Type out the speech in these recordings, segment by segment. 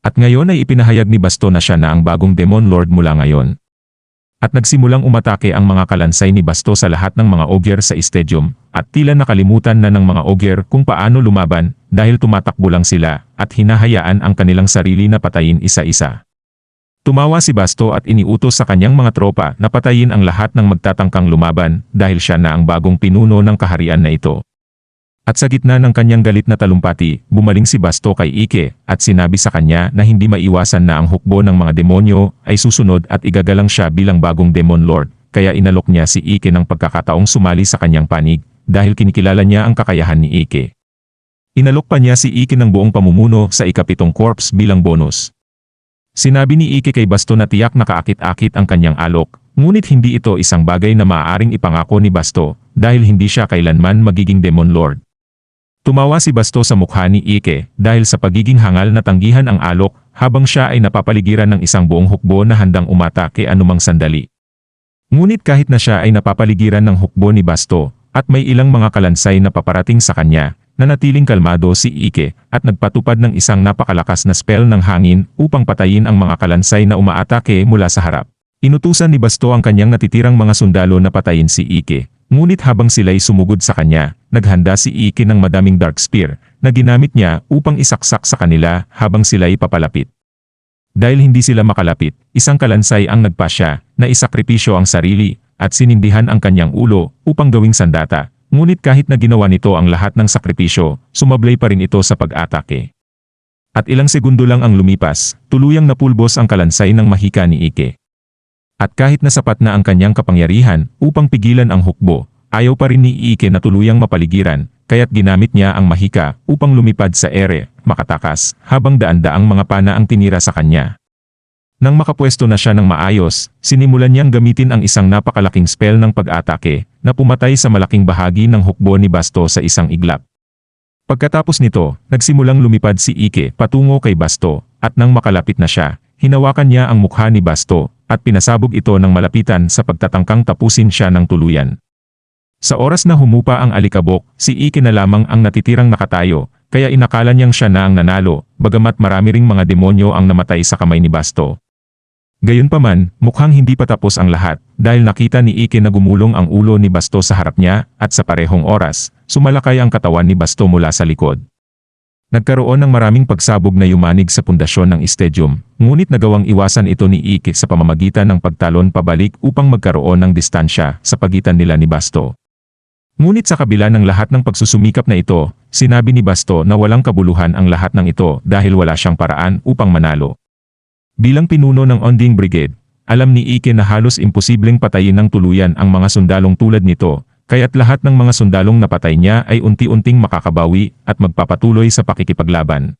At ngayon ay ipinahayag ni Basto na siya na ang bagong Demon Lord mula ngayon. At nagsimulang umatake ang mga kalansay ni Basto sa lahat ng mga ogre sa stadium, at tila nakalimutan na ng mga ogre kung paano lumaban dahil tumatakbo lang sila at hinahayaan ang kanilang sarili na patayin isa-isa. Tumawa si Basto at iniutos sa kanyang mga tropa na patayin ang lahat ng magtatangkang lumaban dahil siya na ang bagong pinuno ng kaharian na ito. At sa gitna ng kanyang galit na talumpati, bumaling si Basto kay Ike at sinabi sa kanya na hindi maiwasan na ang hukbo ng mga demonyo ay susunod at igagalang siya bilang bagong Demon Lord, kaya inalok niya si Ike ng pagkakataong sumali sa kanyang panig dahil kinikilala niya ang kakayahan ni Ike. Inalok pa niya si Ike ng buong pamumuno sa ika-7 corps bilang bonus. Sinabi ni Ike kay Basto na tiyak nakaakit-akit ang kanyang alok, ngunit hindi ito isang bagay na maaaring ipangako ni Basto dahil hindi siya kailanman magiging Demon Lord. Tumawa si Basto sa mukha ni Ike dahil sa pagiging hangal na tanggihan ang alok habang siya ay napapaligiran ng isang buong hukbo na handang umatake anumang sandali. Ngunit kahit na siya ay napapaligiran ng hukbo ni Basto at may ilang mga kalansay na paparating sa kanya, nanatiling kalmado si Ike at nagpatupad ng isang napakalakas na spell ng hangin upang patayin ang mga kalansay na umaatake mula sa harap. Inutusan ni Basto ang kanyang natitirang mga sundalo na patayin si Ike. Ngunit habang sila'y sumugod sa kanya, naghanda si Ike ng madaming dark spear na ginamit niya upang isaksak sa kanila habang sila'y papalapit. Dahil hindi sila makalapit, isang kalansay ang nagpasya na isakripisyo ang sarili at sinindihan ang kanyang ulo upang gawing sandata. Ngunit kahit na ginawa nito ang lahat ng sakripisyo, sumablay pa rin ito sa pag-atake. At ilang segundo lang ang lumipas, tuluyang napulbos ang kalansay ng mahika ni Ike. At kahit na sapat na ang kanyang kapangyarihan upang pigilan ang hukbo, ayaw pa rin ni Ike na tuluyang mapaligiran, kaya't ginamit niya ang mahika upang lumipad sa ere, makatakas, habang daan-daang mga pana ang tinira sa kanya. Nang makapwesto na siya ng maayos, sinimulan niyang gamitin ang isang napakalaking spell ng pag-atake na pumatay sa malaking bahagi ng hukbo ni Basto sa isang iglap. Pagkatapos nito, nagsimulang lumipad si Ike patungo kay Basto, at nang makalapit na siya, hinawakan niya ang mukha ni Basto at pinasabog ito ng malapitan sa pagtatangkang tapusin siya ng tuluyan. Sa oras na humupa ang alikabok, si Ike na lamang ang natitirang nakatayo, kaya inakala niyang siya na ang nanalo, bagamat marami ring mga demonyo ang namatay sa kamay ni Basto. Gayunpaman, mukhang hindi pa tapos ang lahat, dahil nakita ni Ike na gumulong ang ulo ni Basto sa harap niya, at sa parehong oras, sumalakay ang katawan ni Basto mula sa likod. Nagkaroon ng maraming pagsabog na yumanig sa pundasyon ng stadium, ngunit nagawang iwasan ito ni Ike sa pamamagitan ng pagtalon pabalik upang magkaroon ng distansya sa pagitan nila ni Basto. Ngunit sa kabila ng lahat ng pagsusumikap na ito, sinabi ni Basto na walang kabuluhan ang lahat ng ito dahil wala siyang paraan upang manalo. Bilang pinuno ng Onding Brigade, alam ni Ike na halos imposibleng patayin ng tuluyan ang mga sundalong tulad nito, kaya't lahat ng mga sundalong napatay niya ay unti-unting makakabawi at magpapatuloy sa pakikipaglaban.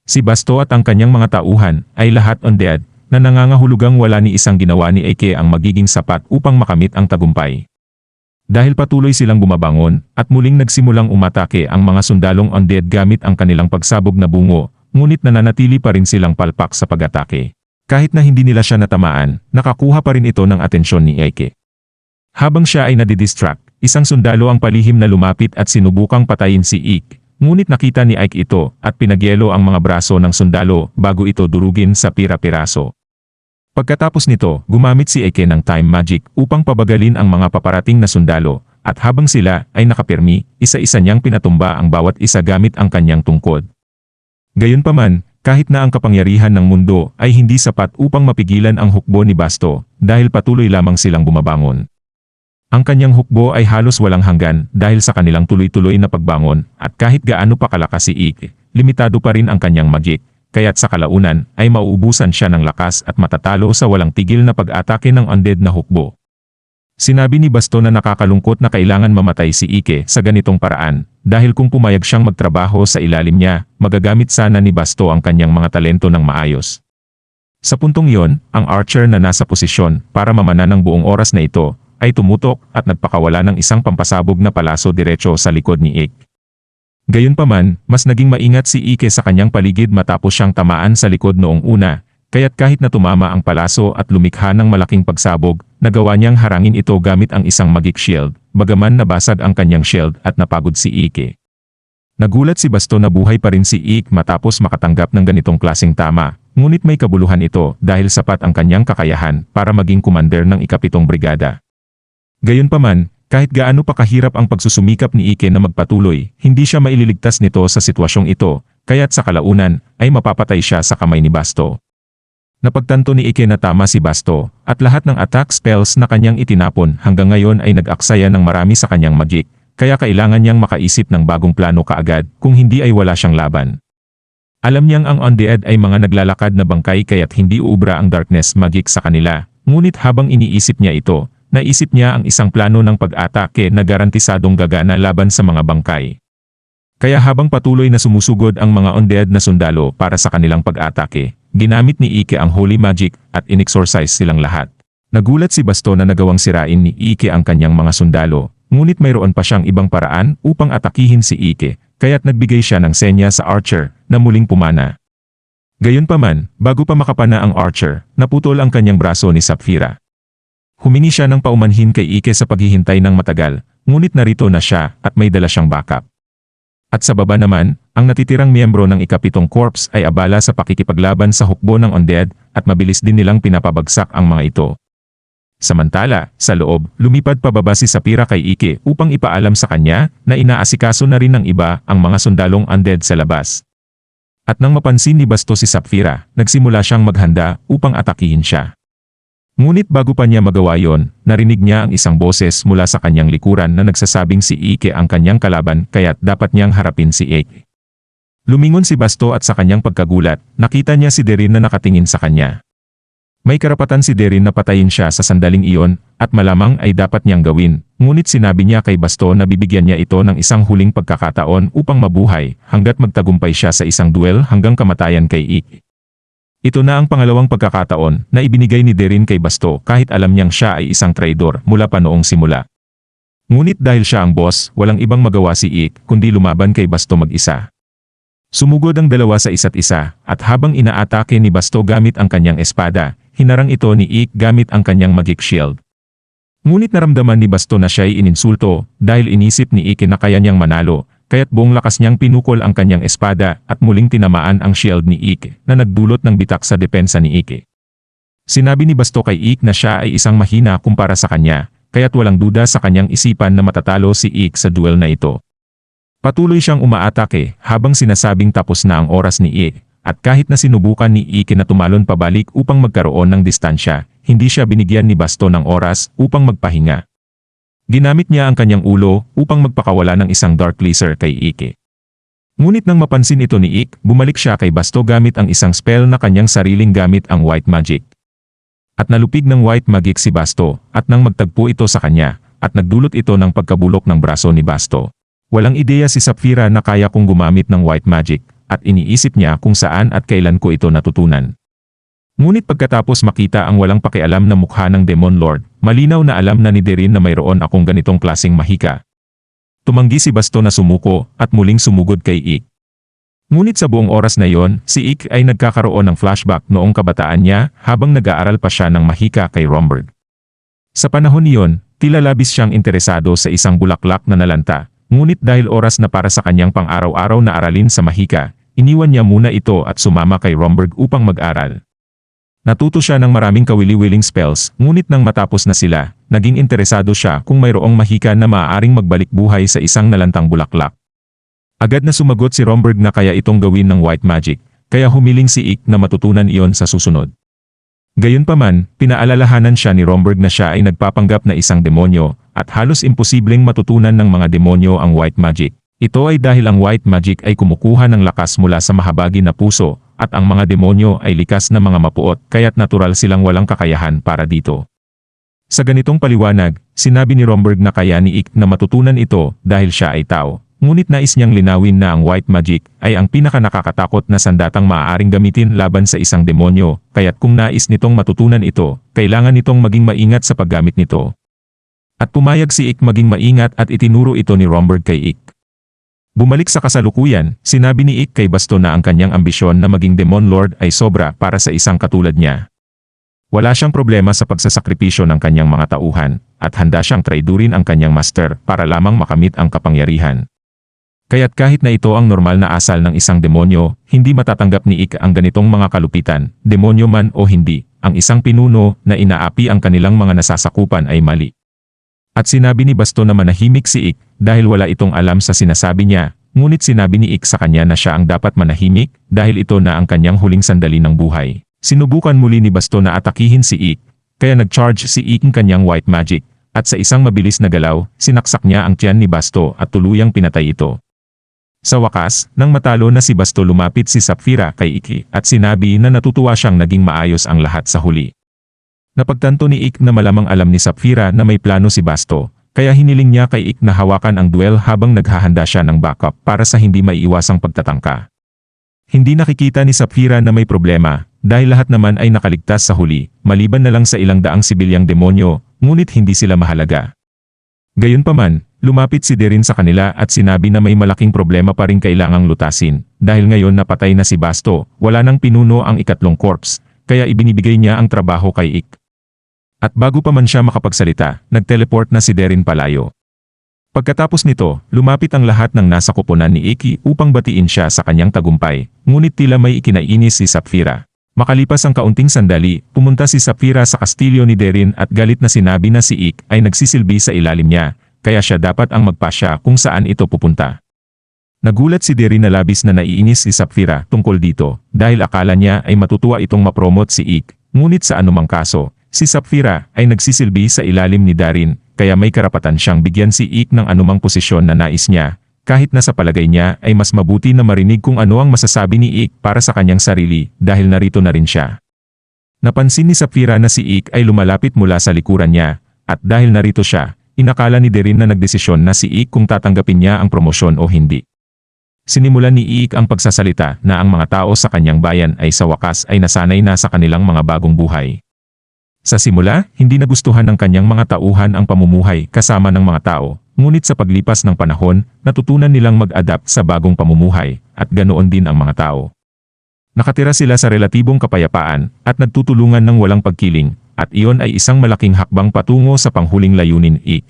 Si Basto at ang kanyang mga tauhan ay lahat undead na nangangahulugang wala ni isang ginawa ni Ike ang magiging sapat upang makamit ang tagumpay. Dahil patuloy silang bumabangon at muling nagsimulang umatake ang mga sundalong undead gamit ang kanilang pagsabog na bungo, ngunit nananatili pa rin silang palpak sa pag-atake. Kahit na hindi nila siya natamaan, nakakuha pa rin ito ng atensyon ni Ike. Habang siya ay nadidistract, isang sundalo ang palihim na lumapit at sinubukang patayin si Ike, ngunit nakita ni Ike ito at pinagyelo ang mga braso ng sundalo bago ito durugin sa pira-piraso. Pagkatapos nito, gumamit si Ike ng time magic upang pabagalin ang mga paparating na sundalo, at habang sila ay nakapirmi, isa-isa niyang pinatumba ang bawat isa gamit ang kanyang tungkod. Gayunpaman, kahit na ang kapangyarihan ng mundo ay hindi sapat upang mapigilan ang hukbo ni Basto, dahil patuloy lamang silang bumabangon. Ang kanyang hukbo ay halos walang hanggan dahil sa kanilang tuloy-tuloy na pagbangon, at kahit gaano pa kalakas si Ike, limitado pa rin ang kanyang magic, kaya't sa kalaunan ay mauubusan siya ng lakas at matatalo sa walang tigil na pag-atake ng undead na hukbo. Sinabi ni Basto na nakakalungkot na kailangan mamatay si Ike sa ganitong paraan, dahil kung pumayag siyang magtrabaho sa ilalim niya, magagamit sana ni Basto ang kanyang mga talento ng maayos. Sa puntong iyon, ang archer na nasa posisyon para mamana ng buong oras na ito, ay tumutok at nagpakawala ng isang pampasabog na palaso diretso sa likod ni Ike. Gayunpaman, mas naging maingat si Ike sa kanyang paligid matapos siyang tamaan sa likod noong una, kaya't kahit na tumama ang palaso at lumikha ng malaking pagsabog, nagawa niyang harangin ito gamit ang isang magic shield, bagaman nabasag ang kanyang shield at napagod si Ike. Nagulat si Basto na buhay pa rin si Ik matapos makatanggap ng ganitong klaseng tama, ngunit may kabuluhan ito dahil sapat ang kanyang kakayahan para maging commander ng ikapitong brigada. Gayunpaman, kahit gaano pa kahirap ang pagsusumikap ni Ike na magpatuloy, hindi siya maililigtas nito sa sitwasyong ito, kaya't sa kalaunan ay mapapatay siya sa kamay ni Basto. Napagtanto ni Ike na tama si Basto, at lahat ng attack spells na kanyang itinapon hanggang ngayon ay nag-aksaya ng marami sa kanyang magic, kaya kailangan niyang makaisip ng bagong plano kaagad kung hindi ay wala siyang laban. Alam niyang ang undead ay mga naglalakad na bangkay kaya't hindi uubra ang darkness magic sa kanila, ngunit habang iniisip niya ito, naisip niya ang isang plano ng pag-atake na garantisadong gagana laban sa mga bangkay. Kaya habang patuloy na sumusugod ang mga undead na sundalo para sa kanilang pag-atake, ginamit ni Ike ang holy magic at inexorcise silang lahat. Nagulat si Basto na nagawang sirain ni Ike ang kanyang mga sundalo, ngunit mayroon pa siyang ibang paraan upang atakihin si Ike, kaya't nagbigay siya ng senya sa archer na muling pumana. Gayunpaman, bago pa makapana ang archer, naputol ang kanyang braso ni Sapphira. Humingi siya ng paumanhin kay Ike sa paghihintay ng matagal, ngunit narito na siya at may dala siyang backup. At sa baba naman, ang natitirang miyembro ng ikapitong corps ay abala sa pakikipaglaban sa hukbo ng undead at mabilis din nilang pinapabagsak ang mga ito. Samantala, sa loob, lumipad pababa si Sapphira kay Ike upang ipaalam sa kanya na inaasikaso na rin ng iba ang mga sundalong undead sa labas. At nang mapansin ni Basto si Sapphira, nagsimula siyang maghanda upang atakihin siya. Ngunit bago pa niya magawa yon, narinig niya ang isang boses mula sa kanyang likuran na nagsasabing si Ike ang kanyang kalaban kaya't dapat niyang harapin si Ike. Lumingon si Basto at sa kanyang pagkagulat, nakita niya si Derin na nakatingin sa kanya. May karapatan si Derin na patayin siya sa sandaling iyon, at malamang ay dapat niyang gawin, ngunit sinabi niya kay Basto na bibigyan niya ito ng isang huling pagkakataon upang mabuhay hanggat magtagumpay siya sa isang duel hanggang kamatayan kay Ik. Ito na ang pangalawang pagkakataon na ibinigay ni Derin kay Basto kahit alam niyang siya ay isang traidor mula pa noong simula. Ngunit dahil siya ang boss, walang ibang magawa si Ik kundi lumaban kay Basto mag-isa. Sumugod ang dalawa sa isa't isa, at habang inaatake ni Basto gamit ang kanyang espada, hinarang ito ni Ik gamit ang kanyang magic shield. Ngunit naramdaman ni Basto na siya'y ininsulto dahil inisip ni Ik na kaya niyang manalo, kaya't buong lakas niyang pinukol ang kanyang espada at muling tinamaan ang shield ni Ik na nagdulot ng bitak sa depensa ni Ik. Sinabi ni Basto kay Ik na siya ay isang mahina kumpara sa kanya, kaya't walang duda sa kanyang isipan na matatalo si Ik sa duel na ito. Patuloy siyang umaatake habang sinasabing tapos na ang oras ni Ik, at kahit na sinubukan ni Ik na tumalon pabalik upang magkaroon ng distansya, hindi siya binigyan ni Basto ng oras upang magpahinga. Ginamit niya ang kanyang ulo upang magpakawala ng isang dark laser kay Ik. Ngunit nang mapansin ito ni Ik, bumalik siya kay Basto gamit ang isang spell na kanyang sariling gamit ang white magic. At nalupig ng white magic si Basto, at nang magtagpo ito sa kanya, at nagdulot ito ng pagkabulok ng braso ni Basto. Walang ideya si Sapphira na kaya kong gumamit ng white magic, at iniisip niya kung saan at kailan ko ito natutunan. Ngunit pagkatapos makita ang walang pakialam na mukha ng Demon Lord, malinaw na alam na ni Derin na mayroon akong ganitong klaseng mahika. Tumanggi si Basto na sumuko at muling sumugod kay Ik. Ngunit sa buong oras na yon, si Ik ay nagkakaroon ng flashback noong kabataan niya habang nag-aaral pa siya ng mahika kay Romberg. Sa panahon niyon, tila labis siyang interesado sa isang bulaklak na nalanta, ngunit dahil oras na para sa kanyang pang-araw-araw na aralin sa mahika, iniwan niya muna ito at sumama kay Romberg upang mag-aral. Natuto siya ng maraming kawili-wiling spells, ngunit nang matapos na sila, naging interesado siya kung mayroong mahika na maaaring magbalik buhay sa isang nalantang bulaklak. Agad na sumagot si Romberg na kaya itong gawin ng white magic, kaya humiling si Ik na matutunan iyon sa susunod. Gayunpaman, pinaalalahanan siya ni Romberg na siya ay nagpapanggap na isang demonyo, at halos imposibleng matutunan ng mga demonyo ang white magic. Ito ay dahil ang white magic ay kumukuha ng lakas mula sa mahabagi na puso, at ang mga demonyo ay likas na mga mapuot kaya't natural silang walang kakayahan para dito. Sa ganitong paliwanag, sinabi ni Romberg na kaya ni Ik na matutunan ito dahil siya ay tao, ngunit nais niyang linawin na ang white magic ay ang pinakanakakatakot na sandatang maaaring gamitin laban sa isang demonyo, kaya't kung nais nitong matutunan ito, kailangan nitong maging maingat sa paggamit nito. At pumayag si Ik maging maingat at itinuro ito ni Romberg kay Ik. Bumalik sa kasalukuyan, sinabi ni Ik kay Basto na ang kanyang ambisyon na maging Demon Lord ay sobra para sa isang katulad niya. Wala siyang problema sa pagsasakripisyo ng kanyang mga tauhan, at handa siyang traidurin ang kanyang master para lamang makamit ang kapangyarihan. Kaya't kahit na ito ang normal na asal ng isang demonyo, hindi matatanggap ni Ik ang ganitong mga kalupitan, demonyo man o hindi, ang isang pinuno na inaapi ang kanilang mga nasasakupan ay mali. At sinabi ni Basto na manahimik si Ik dahil wala itong alam sa sinasabi niya, ngunit sinabi ni Ik sa kanya na siya ang dapat manahimik dahil ito na ang kanyang huling sandali ng buhay. Sinubukan muli ni Basto na atakihin si Ik, kaya nag-charge si Ik ng kanyang white magic, at sa isang mabilis na galaw, sinaksak niya ang tiyan ni Basto at tuluyang pinatay ito. Sa wakas, nang matalo na si Basto lumapit si Sapphira kay Ik at sinabi na natutuwa siyang naging maayos ang lahat sa huli. Napagtanto ni Ik na malamang alam ni Sapphira na may plano si Basto, kaya hiniling niya kay Ik na hawakan ang duel habang naghahanda siya ng backup para sa hindi maiiwasang pagtatangka. Hindi nakikita ni Sapphira na may problema, dahil lahat naman ay nakaligtas sa huli, maliban na lang sa ilang daang sibilyang demonyo, ngunit hindi sila mahalaga. Gayunpaman, lumapit si Derin sa kanila at sinabi na may malaking problema pa rin kailangang lutasin, dahil ngayon napatay na si Basto, wala nang pinuno ang ikatlong corpse, kaya ibinibigay niya ang trabaho kay Ik. At bago pa man siya makapagsalita, nag-teleport na si Derin palayo. Pagkatapos nito, lumapit ang lahat ng nasa kuponan ni Ik upang batiin siya sa kanyang tagumpay, ngunit tila may ikinainis si Sapphira. Makalipas ang kaunting sandali, pumunta si Sapphira sa kastilyo ni Derin at galit na sinabi na si Ik ay nagsisilbi sa ilalim niya, kaya siya dapat ang magpasya kung saan ito pupunta. Nagulat si Derin na labis na naiinis si Sapphira tungkol dito, dahil akala niya ay matutuwa itong mapromote si Ik, ngunit sa anumang kaso, si Sapphira ay nagsisilbi sa ilalim ni Darin, kaya may karapatan siyang bigyan si Ik ng anumang posisyon na nais niya, kahit na sa palagay niya ay mas mabuti na marinig kung ano ang masasabi ni Ik para sa kanyang sarili dahil narito na rin siya. Napansin ni Sapphira na si Ik ay lumalapit mula sa likuran niya, at dahil narito siya, inakala ni Derin na nagdesisyon na si Ik kung tatanggapin niya ang promosyon o hindi. Sinimulan ni Ik ang pagsasalita na ang mga tao sa kanyang bayan ay sa wakas ay nasanay na sa kanilang mga bagong buhay. Sa simula, hindi nagustuhan ng kanyang mga tauhan ang pamumuhay kasama ng mga tao, ngunit sa paglipas ng panahon, natutunan nilang mag-adapt sa bagong pamumuhay, at ganoon din ang mga tao. Nakatira sila sa relatibong kapayapaan, at nagtutulungan ng walang pagkiling, at iyon ay isang malaking hakbang patungo sa panghuling layunin Ik.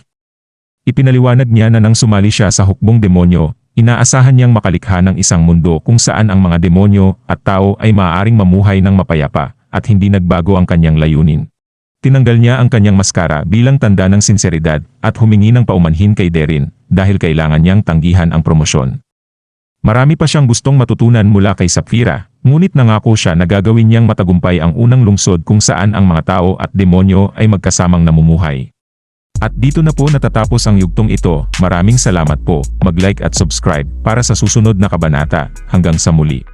Ipinaliwanag niya na nang sumali siya sa hukbong demonyo, inaasahan niyang makalikha ng isang mundo kung saan ang mga demonyo at tao ay maaaring mamuhay ng mapayapa, at hindi nagbago ang kanyang layunin. Tinanggal niya ang kanyang maskara bilang tanda ng sinseridad at humingi ng paumanhin kay Derin dahil kailangan niyang tanggihan ang promosyon. Marami pa siyang gustong matutunan mula kay Sapphira, ngunit nangako siya na gagawin niyang matagumpay ang unang lungsod kung saan ang mga tao at demonyo ay magkasamang namumuhay. At dito na po natatapos ang yugtong ito. Maraming salamat po. Mag-like at subscribe para sa susunod na kabanata. Hanggang sa muli.